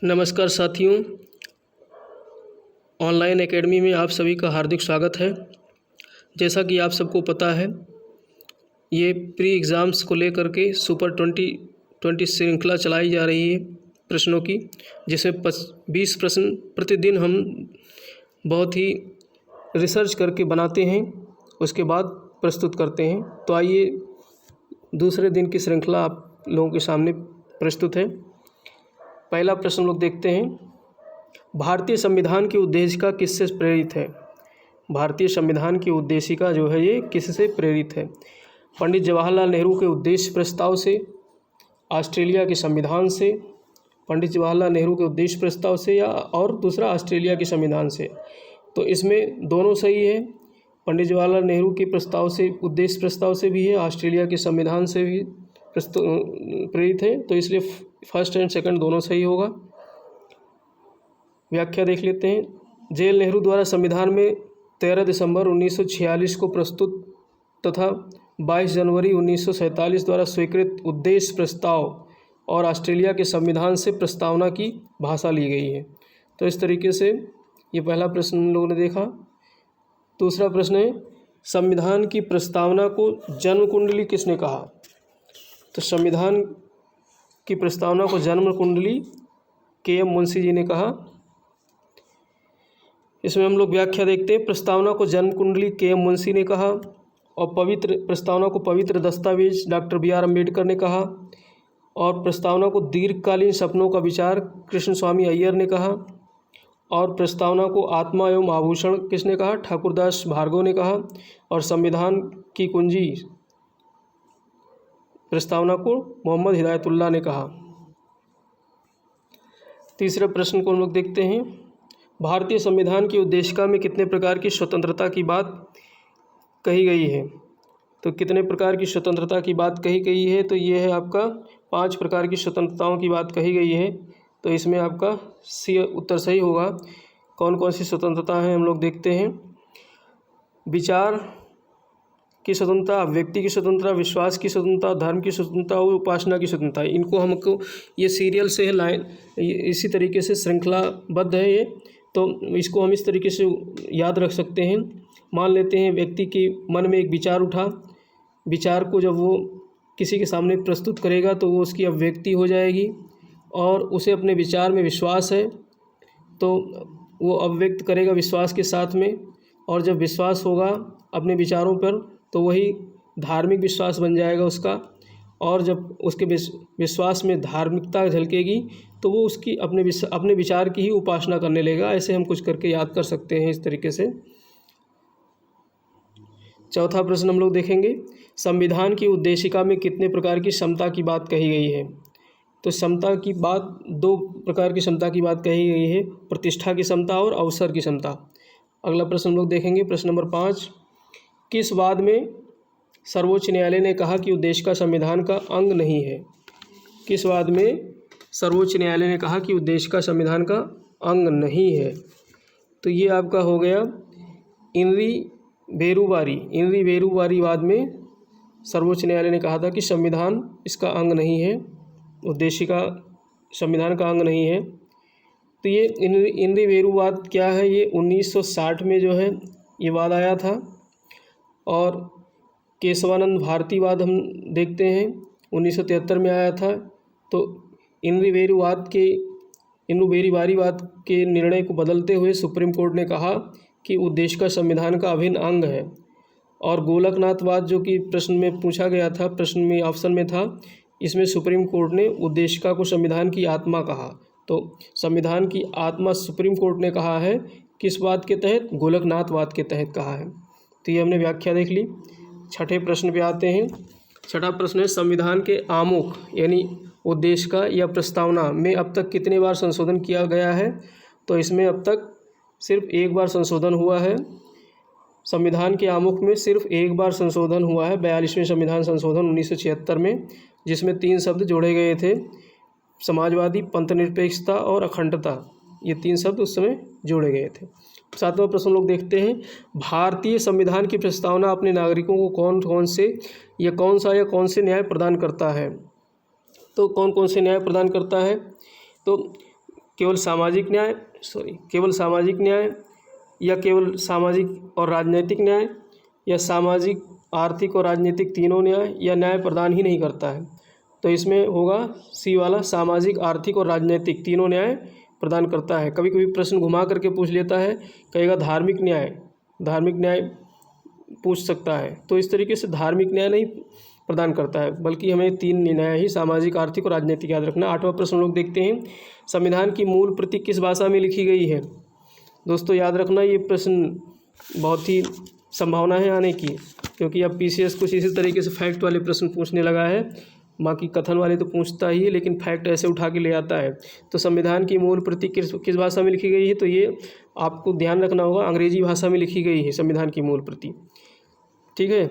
नमस्कार साथियों, online academy में आप सभी का हार्दिक स्वागत है। जैसा कि आप सबको पता है, ये प्री एग्ज़ाम्स को लेकर के सुपर 2020 श्रृंखला चलाई जा रही है प्रश्नों की, जिसमें 20 प्रश्न प्रतिदिन हम बहुत ही रिसर्च करके बनाते हैं, उसके बाद प्रस्तुत करते हैं। तो आइए दूसरे दिन की श्रृंखला आप लोगों के सामने प्रस्तुत है। पहला प्रश्न लोग देखते हैं, भारतीय संविधान की उद्देशिका किससे प्रेरित है? भारतीय संविधान की उद्देशिका जो है ये किससे प्रेरित है? पंडित जवाहरलाल नेहरू के उद्देश्य प्रस्ताव से, ऑस्ट्रेलिया के संविधान से, पंडित जवाहरलाल नेहरू के उद्देश्य प्रस्ताव से, या और दूसरा ऑस्ट्रेलिया के संविधान से। तो इसमें दोनों सही है। पंडित जवाहरलाल नेहरू के प्रस्ताव से, उद्देश्य प्रस्ताव से भी है, ऑस्ट्रेलिया के संविधान से भी प्रेरित है। तो इसलिए फर्स्ट एंड सेकंड दोनों सही होगा। व्याख्या देख लेते हैं। जेल नेहरू द्वारा संविधान में 13 दिसंबर 1946 को प्रस्तुत तथा 22 जनवरी 1947 द्वारा स्वीकृत उद्देश्य प्रस्ताव और ऑस्ट्रेलिया के संविधान से प्रस्तावना की भाषा ली गई है। तो इस तरीके से ये पहला प्रश्न हम लोगों ने देखा। दूसरा प्रश्न है, संविधान की प्रस्तावना को जन्म कुंडली किसने कहा? तो संविधान की प्रस्तावना को जन्म कुंडली के.एम. मुंशी जी ने कहा। इसमें हम लोग व्याख्या देखते हैं। प्रस्तावना को जन्म कुंडली के.एम. मुंशी ने कहा और प्रस्तावना को पवित्र दस्तावेज डॉक्टर बी.आर. अम्बेडकर ने कहा और प्रस्तावना को दीर्घकालीन सपनों का विचार कृष्ण स्वामी अय्यर ने कहा और प्रस्तावना को आत्मा एवं आभूषण किसने कहा? ठाकुरदास भार्गव ने कहा और संविधान की कुंजी प्रस्तावना को मोहम्मद हिदायतुल्लाह ने कहा। तीसरे प्रश्न को हम लोग देखते हैं। भारतीय संविधान की उद्देशिका में कितने प्रकार की स्वतंत्रता की बात कही गई है? तो कितने प्रकार की स्वतंत्रता की बात कही गई है? तो ये है आपका 5 प्रकार की स्वतंत्रताओं की बात कही गई है। तो इसमें आपका सी उत्तर सही होगा। कौन कौन सी स्वतंत्रता है हम लोग देखते हैं। विचार की स्वतंत्रता, व्यक्ति की स्वतंत्रता, विश्वास की स्वतंत्रता, धर्म की स्वतंत्रता और उपासना की स्वतंत्रता। इनको हमको ये सीरियल से है, लाइन इसी तरीके से श्रृंखलाबद्ध है ये। तो इसको हम इस तरीके से याद रख सकते हैं। मान लेते हैं व्यक्ति के मन में एक विचार उठा, विचार को जब वो किसी के सामने प्रस्तुत करेगा तो वो उसकी अभिव्यक्ति हो जाएगी और उसे अपने विचार में विश्वास है तो वो अभिव्यक्त करेगा विश्वास के साथ में, और जब विश्वास होगा अपने विचारों पर तो वही धार्मिक विश्वास बन जाएगा उसका, और जब उसके विश्वास में धार्मिकता झलकेगी तो वो उसकी अपने विचार की ही उपासना करने लगेगा। ऐसे हम कुछ करके याद कर सकते हैं इस तरीके से। चौथा प्रश्न हम लोग देखेंगे, संविधान की उद्देशिका में कितने प्रकार की समता की बात कही गई है? तो समता की बात 2 प्रकार की समता की बात कही गई है, प्रतिष्ठा की समता और अवसर की समता। अगला प्रश्न हम लोग देखेंगे, प्रश्न नंबर 5, किस वाद में सर्वोच्च न्यायालय ने कहा कि उद्देशिका संविधान का अंग नहीं है? किस वाद में सर्वोच्च न्यायालय ने कहा कि उद्देशिका संविधान का अंग नहीं है? तो ये आपका हो गया इनरी बेरुवारी वाद में सर्वोच्च न्यायालय ने कहा था कि संविधान इसका अंग नहीं है, उद्देशिका संविधान का अंग नहीं है। तो ये इनरी बेरुवाद क्या है? ये 1960 में जो है ये वाद आया था। और केशवानंद भारतीवाद हम देखते हैं 1973 में आया था। तो इनरी बेरुवारीवाद के निर्णय को बदलते हुए सुप्रीम कोर्ट ने कहा कि उद्देशिका संविधान का अभिन्न अंग है। और गोलकनाथवाद जो कि प्रश्न में पूछा गया था, प्रश्न में ऑप्शन में था, इसमें सुप्रीम कोर्ट ने उद्देशिका को संविधान की आत्मा कहा। तो संविधान की आत्मा सुप्रीम कोर्ट ने कहा है, किस वाद के तहत? गोलकनाथवाद के तहत कहा है। तो ये हमने व्याख्या देख ली। छठे प्रश्न पे आते हैं। छठा प्रश्न है, संविधान के आमुख यानी उद्देशिका या प्रस्तावना में अब तक कितने बार संशोधन किया गया है? तो इसमें अब तक सिर्फ 1 बार संशोधन हुआ है। संविधान के आमुख में सिर्फ 1 बार संशोधन हुआ है, 42वें संविधान संशोधन 1976 में, जिसमें 3 शब्द जोड़े गए थे, समाजवादी, पंथनिरपेक्षता और अखंडता। ये 3 शब्द उस समय जोड़े गए थे। 7वां प्रश्न लोग देखते हैं, भारतीय संविधान की प्रस्तावना अपने नागरिकों को कौन से न्याय प्रदान करता है? तो कौन कौन से न्याय प्रदान करता है? तो केवल सामाजिक न्याय या केवल सामाजिक और राजनीतिक न्याय या सामाजिक, आर्थिक और राजनीतिक तीनों न्याय या न्याय प्रदान ही नहीं करता है। तो इसमें होगा सी वाला, सामाजिक, आर्थिक और राजनीतिक तीनों न्याय प्रदान करता है। कभी कभी प्रश्न घुमा करके पूछ लेता है, कहेगा धार्मिक न्याय पूछ सकता है। तो इस तरीके से धार्मिक न्याय नहीं प्रदान करता है, बल्कि हमें तीन न्याय ही, सामाजिक, आर्थिक और राजनीतिक, याद रखना। 8वां प्रश्न हम लोग देखते हैं, संविधान की मूल प्रति किस भाषा में लिखी गई है। दोस्तों याद रखना, ये प्रश्न बहुत ही संभावना है आने की, क्योंकि अब पीसीएस कुछ इसी तरीके से फैक्ट वाले प्रश्न पूछने लगा है। बाकी कथन वाले तो पूछता ही है, लेकिन फैक्ट ऐसे उठा के ले आता है। तो संविधान की मूल प्रति किस भाषा में लिखी गई है, तो ये आपको ध्यान रखना होगा, अंग्रेजी भाषा में लिखी गई है संविधान की मूल प्रति। ठीक है,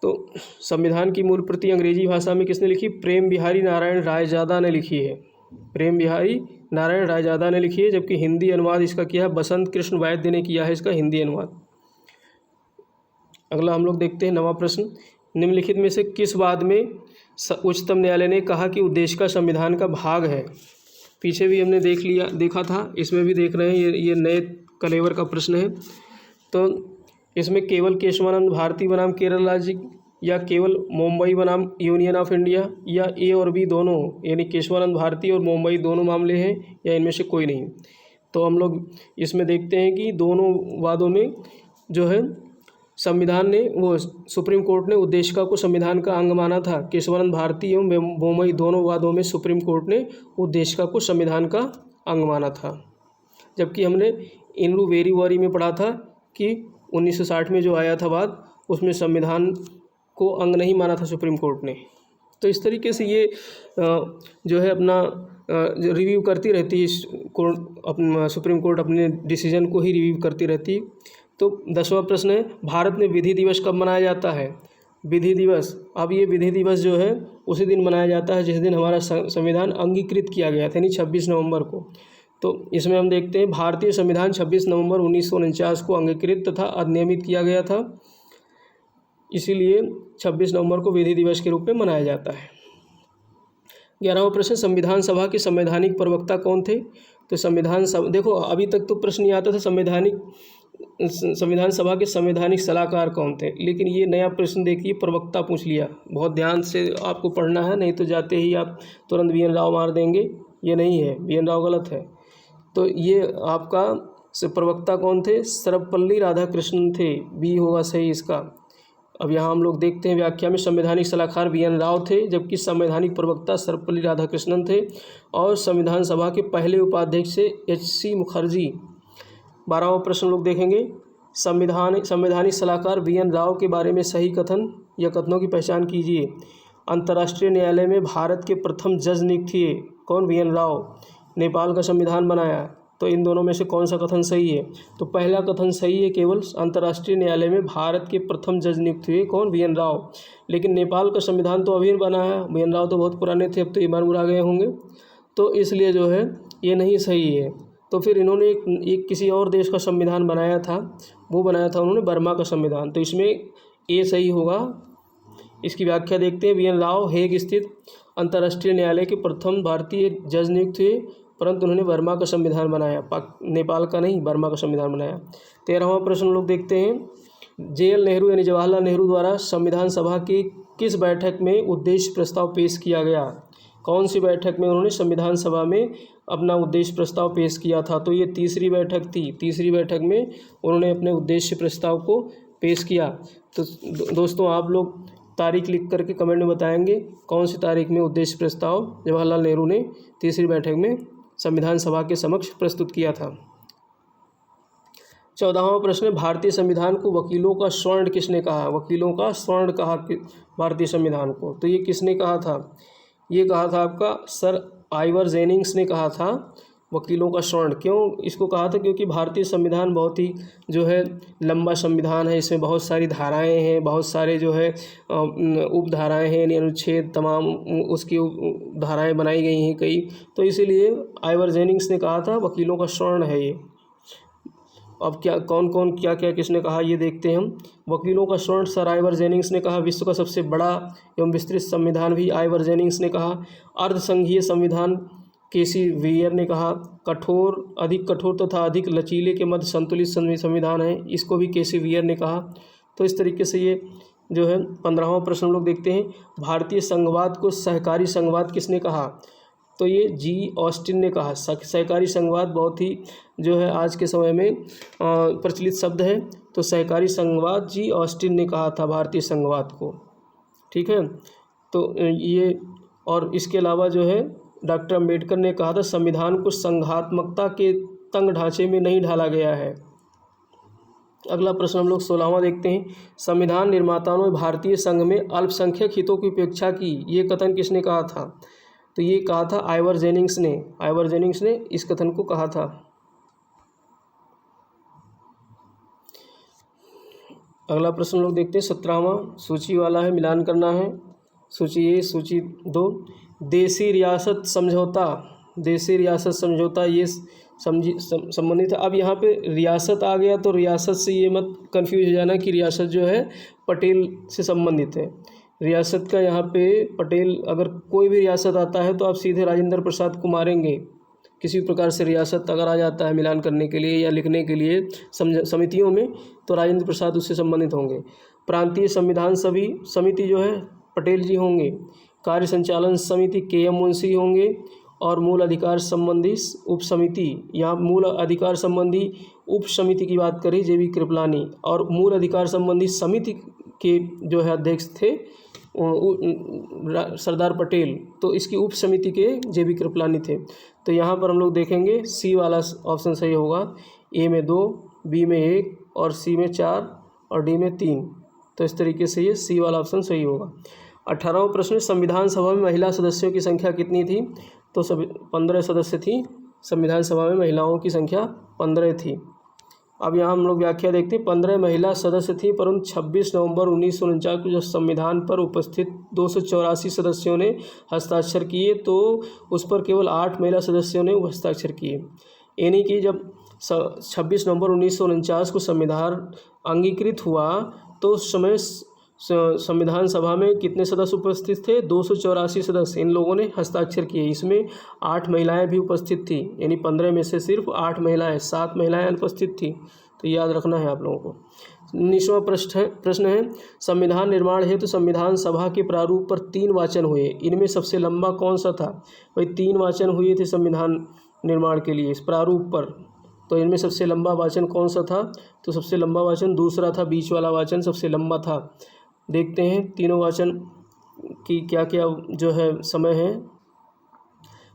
तो संविधान की मूल प्रति अंग्रेजी भाषा में किसने लिखी? प्रेम बिहारी नारायण रायजादा ने लिखी है। प्रेम बिहारी नारायण रायजादा ने लिखी है। जबकि हिंदी अनुवाद इसका किया है बसंत कृष्ण वैद्य ने किया है इसका हिंदी अनुवाद। अगला हम लोग देखते हैं 9वां प्रश्न, निम्नलिखित में से किस वाद में उच्चतम न्यायालय ने कहा कि उद्देशिका संविधान का भाग है। पीछे भी हमने देखा था, इसमें भी देख रहे हैं, ये नए कलेवर का प्रश्न है। तो इसमें केवल केशवानंद भारती बनाम केरल राज्य या केवल मुंबई बनाम यूनियन ऑफ इंडिया या ए और बी दोनों, यानी केशवानंद भारती और मुंबई दोनों मामले हैं या इनमें से कोई नहीं। तो हम लोग इसमें देखते हैं कि दोनों वादों में जो है संविधान ने, वो सुप्रीम कोर्ट ने उद्देशिका को संविधान का अंग माना था। केशवानंद भारती एवं मुंबई दोनों वादों में सुप्रीम कोर्ट ने उद्देशिका को संविधान का अंग माना था। जबकि हमने इनरू वेरी वॉरी में पढ़ा था कि 1960 में जो आया था वाद, उसमें संविधान को अंग नहीं माना था सुप्रीम कोर्ट ने। तो इस तरीके से ये जो है अपना रिव्यू करती रहती है कोर्ट, अपना सुप्रीम कोर्ट अपने डिसीजन को ही रिव्यू करती रहती है। तो 10वां प्रश्न है, भारत में विधि दिवस कब मनाया जाता है। विधि दिवस, अब ये विधि दिवस जो है उसी दिन मनाया जाता है जिस दिन हमारा संविधान अंगीकृत किया गया था, यानी 26 नवंबर को। तो इसमें हम देखते हैं भारतीय संविधान 26 नवंबर 1949 को अंगीकृत तथा अधिनियमित किया गया था, इसीलिए 26 नवंबर को विधि दिवस के रूप में मनाया जाता है। 11वां प्रश्न, संविधान सभा के संवैधानिक प्रवक्ता कौन थे। तो संविधान सभा, देखो अभी तक तो प्रश्न ये आता था संविधान सभा के संवैधानिक सलाहकार कौन थे, लेकिन ये नया प्रश्न देखिए, प्रवक्ता पूछ लिया। बहुत ध्यान से आपको पढ़ना है, नहीं तो जाते ही आप तुरंत BN राव मार देंगे। ये नहीं है, BN राव गलत है। तो ये आपका प्रवक्ता कौन थे? सर्वपल्ली राधाकृष्णन थे, बी होगा सही इसका। अब यहाँ हम लोग देखते हैं व्याख्या में, संवैधानिक सलाहकार BN राव थे, जबकि संवैधानिक प्रवक्ता सर्वपल्ली राधाकृष्णन थे। और संविधान सभा के पहले उपाध्यक्ष से HC मुखर्जी। 12वां प्रश्न लोग देखेंगे, संवैधानिक सलाहकार BN राव के बारे में सही कथन या कथनों की पहचान कीजिए। अंतर्राष्ट्रीय न्यायालय में भारत के प्रथम जज नियुक्त हुए, कौन? BN राव। नेपाल का संविधान बनाया। तो इन दोनों में से कौन सा कथन सही है? तो पहला कथन सही है, केवल अंतर्राष्ट्रीय न्यायालय में भारत के प्रथम जज नियुक्त हुए, कौन? BN राव। लेकिन नेपाल का संविधान तो अभी बना है, BN राव तो बहुत पुराने थे, अब तो इमर-मुरा गए होंगे, तो इसलिए जो है ये नहीं सही है। तो फिर इन्होंने एक किसी और देश का संविधान बनाया था, वो बनाया था उन्होंने बर्मा का संविधान, तो इसमें ए सही होगा। इसकी व्याख्या देखते हैं, BN राव हेग स्थित अंतर्राष्ट्रीय न्यायालय के प्रथम भारतीय जज नियुक्त हुए, परंतु उन्होंने बर्मा का संविधान बनाया, नेपाल का नहीं, बर्मा का संविधान बनाया। 13वां प्रश्न लोग देखते हैं, JL नेहरू यानी जवाहरलाल नेहरू द्वारा संविधान सभा की किस बैठक में उद्देश्य प्रस्ताव पेश किया गया। कौन सी बैठक में उन्होंने संविधान सभा में अपना उद्देश्य प्रस्ताव पेश किया था? तो ये तीसरी बैठक थी। तीसरी बैठक में उन्होंने अपने उद्देश्य प्रस्ताव को पेश किया। तो दोस्तों आप लोग तारीख लिख करके कमेंट में बताएंगे कौन सी तारीख में उद्देश्य प्रस्ताव जवाहरलाल नेहरू ने तीसरी बैठक में संविधान सभा के समक्ष प्रस्तुत किया था। 14वां प्रश्न है, भारतीय संविधान को वकीलों का स्वर्ण किसने कहा। वकीलों का स्वर्ण कहा भारतीय संविधान को, तो ये किसने कहा था? ये कहा था आपका सर आइवर जेनिंग्स ने कहा था वकीलों का स्वर्ण। क्यों इसको कहा था? क्योंकि भारतीय संविधान बहुत ही जो है लंबा संविधान है, इसमें बहुत सारी धाराएं हैं, बहुत सारे जो है उपधाराएं हैं, यानी अनुच्छेद तमाम उसकी धाराएं बनाई गई हैं कई, तो इसीलिए आइवर जेनिंग्स ने कहा था वकीलों का स्वर्ण है ये। अब क्या कौन कौन क्या क्या किसने कहा ये देखते हैं हम। वकीलों का स्वर्ण सर आइवर जेनिंग्स ने कहा। विश्व का सबसे बड़ा एवं विस्तृत संविधान भी आइवर जेनिंग्स ने कहा। अर्धसंघीय संविधान केसी वेयर ने कहा। अधिक कठोर तथा अधिक लचीले के मध्य संतुलित संविधान है, इसको भी केसी वेयर ने कहा। तो इस तरीके से ये जो है 15वां प्रश्न हम लोग देखते हैं। भारतीय संघवाद को सहकारी संघवाद किसने कहा? तो ये जी ऑस्टिन ने कहा। सहकारी संघवाद बहुत ही जो है आज के समय में प्रचलित शब्द है। तो सहकारी संघवाद जी ऑस्टिन ने कहा था भारतीय संघवाद को। ठीक है, तो ये और इसके अलावा जो है डॉक्टर अम्बेडकर ने कहा था संविधान को संघात्मकता के तंग ढांचे में नहीं ढाला गया है। अगला प्रश्न हम लोग 16वां देखते हैं। संविधान निर्माताओं ने भारतीय संघ में अल्पसंख्यक हितों की उपेक्षा की, ये कथन किसने कहा था? तो ये कहा था आइवर जेनिंग्स ने इस कथन को कहा था। अगला प्रश्न लोग देखते हैं 17वां, सूची वाला है, मिलान करना है। सूची ए, सूची 2, देशी रियासत समझौता ये संबंधित है। अब यहाँ पे रियासत आ गया तो रियासत से ये मत कंफ्यूज हो जाना कि रियासत जो है पटेल से संबंधित है। रियासत का यहाँ पे पटेल, अगर कोई भी रियासत आता है तो आप सीधे राजेंद्र प्रसाद को मारेंगे। किसी प्रकार से रियासत अगर आ जाता है मिलान करने के लिए या लिखने के लिए समितियों में, तो राजेंद्र प्रसाद उससे संबंधित होंगे। प्रांतीय संविधान समिति जो है पटेल जी होंगे। कार्य संचालन समिति के.एम. मुंशी होंगे। और मूल अधिकार संबंधी उप समिति, यहाँ मूल अधिकार संबंधी उप समिति की बात करें जे.बी. कृपलानी, और मूल अधिकार संबंधी समिति के जो है अध्यक्ष थे सरदार पटेल, तो इसकी उप समिति के जे.बी. कृपलानी थे। तो यहाँ पर हम लोग देखेंगे सी वाला ऑप्शन सही होगा। ए में 2, बी में 1 और सी में 4 और डी में 3। तो इस तरीके से ये सी वाला ऑप्शन सही होगा। 18वां प्रश्न, संविधान सभा में महिला सदस्यों की संख्या कितनी थी? तो 15 सदस्य थी। संविधान सभा में महिलाओं की संख्या 15 थी। अब यहाँ हम लोग व्याख्या देखते हैं। 15 महिला सदस्य थी, परंतु 26 नवंबर 1949 को जब संविधान पर उपस्थित 284 सदस्यों ने हस्ताक्षर किए तो उस पर केवल 8 महिला सदस्यों ने हस्ताक्षर किए। यानी कि जब 26 नवंबर 1949 को संविधान अंगीकृत हुआ तो उस समय संविधान सभा में कितने सदस्य उपस्थित थे? 284 सदस्य। इन लोगों ने हस्ताक्षर किए। इसमें 8 महिलाएं भी उपस्थित थी, यानी 15 में से सिर्फ 8 महिलाएं, 7 महिलाएं अनुपस्थित थी। तो याद रखना है आप लोगों को। 19वां प्रश्न है, संविधान निर्माण हेतु संविधान सभा के प्रारूप पर 3 वाचन हुए, इनमें सबसे लंबा कौन सा था? भाई 3 वाचन हुए थे संविधान निर्माण के लिए इस प्रारूप पर, तो इनमें सबसे लंबा वाचन कौन सा था? तो सबसे लंबा वाचन दूसरा था, बीच वाला वाचन सबसे लंबा था। देखते हैं तीनों वाचन की क्या क्या जो है समय है।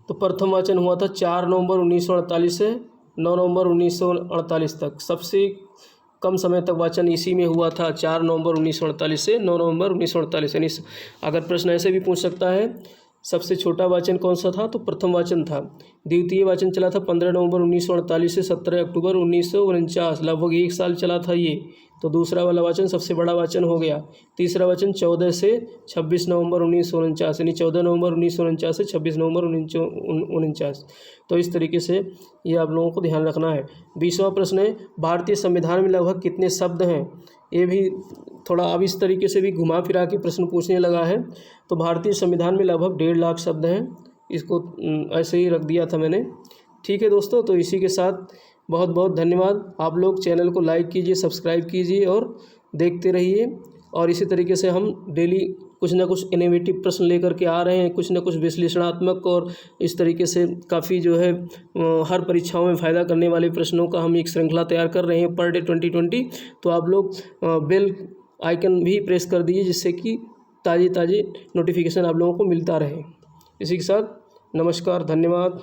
तो प्रथम वाचन हुआ था 4 नवंबर 1948 से 9 नवंबर 1948 तक। सबसे कम समय तक वाचन इसी में हुआ था, 4 नवंबर 1948 से 9 नवंबर 1948। यानी अगर प्रश्न ऐसे भी पूछ सकता है सबसे छोटा वाचन कौन सा था, तो प्रथम वाचन था। द्वितीय वाचन चला था 15 नवंबर 1948 से 17 अक्टूबर 1949, लगभग 1 साल चला था ये। तो दूसरा वाला वाचन सबसे बड़ा वाचन हो गया। तीसरा वाचन 14 से 26 नवंबर 1949, यानी 14 नवंबर 1949 से 26 नवंबर 1949। तो इस तरीके से ये आप लोगों को ध्यान रखना है। 20वां प्रश्न है, भारतीय संविधान में लगभग कितने शब्द हैं? ये भी थोड़ा अब इस तरीके से भी घुमा फिरा के प्रश्न पूछने लगा है। तो भारतीय संविधान में लगभग 1.5 लाख शब्द हैं। इसको ऐसे ही रख दिया था मैंने। ठीक है दोस्तों, तो इसी के साथ बहुत बहुत धन्यवाद। आप लोग चैनल को लाइक कीजिए, सब्सक्राइब कीजिए और देखते रहिए। और इसी तरीके से हम डेली कुछ ना कुछ इनोवेटिव प्रश्न लेकर के आ रहे हैं, कुछ ना कुछ विश्लेषणात्मक और इस तरीके से काफ़ी जो है हर परीक्षाओं में फ़ायदा करने वाले प्रश्नों का हम एक श्रृंखला तैयार कर रहे हैं पर डे 2020। तो आप लोग बेल आइकन भी प्रेस कर दीजिए जिससे कि ताज़े नोटिफिकेशन आप लोगों को मिलता रहे। इसी के साथ नमस्कार, धन्यवाद।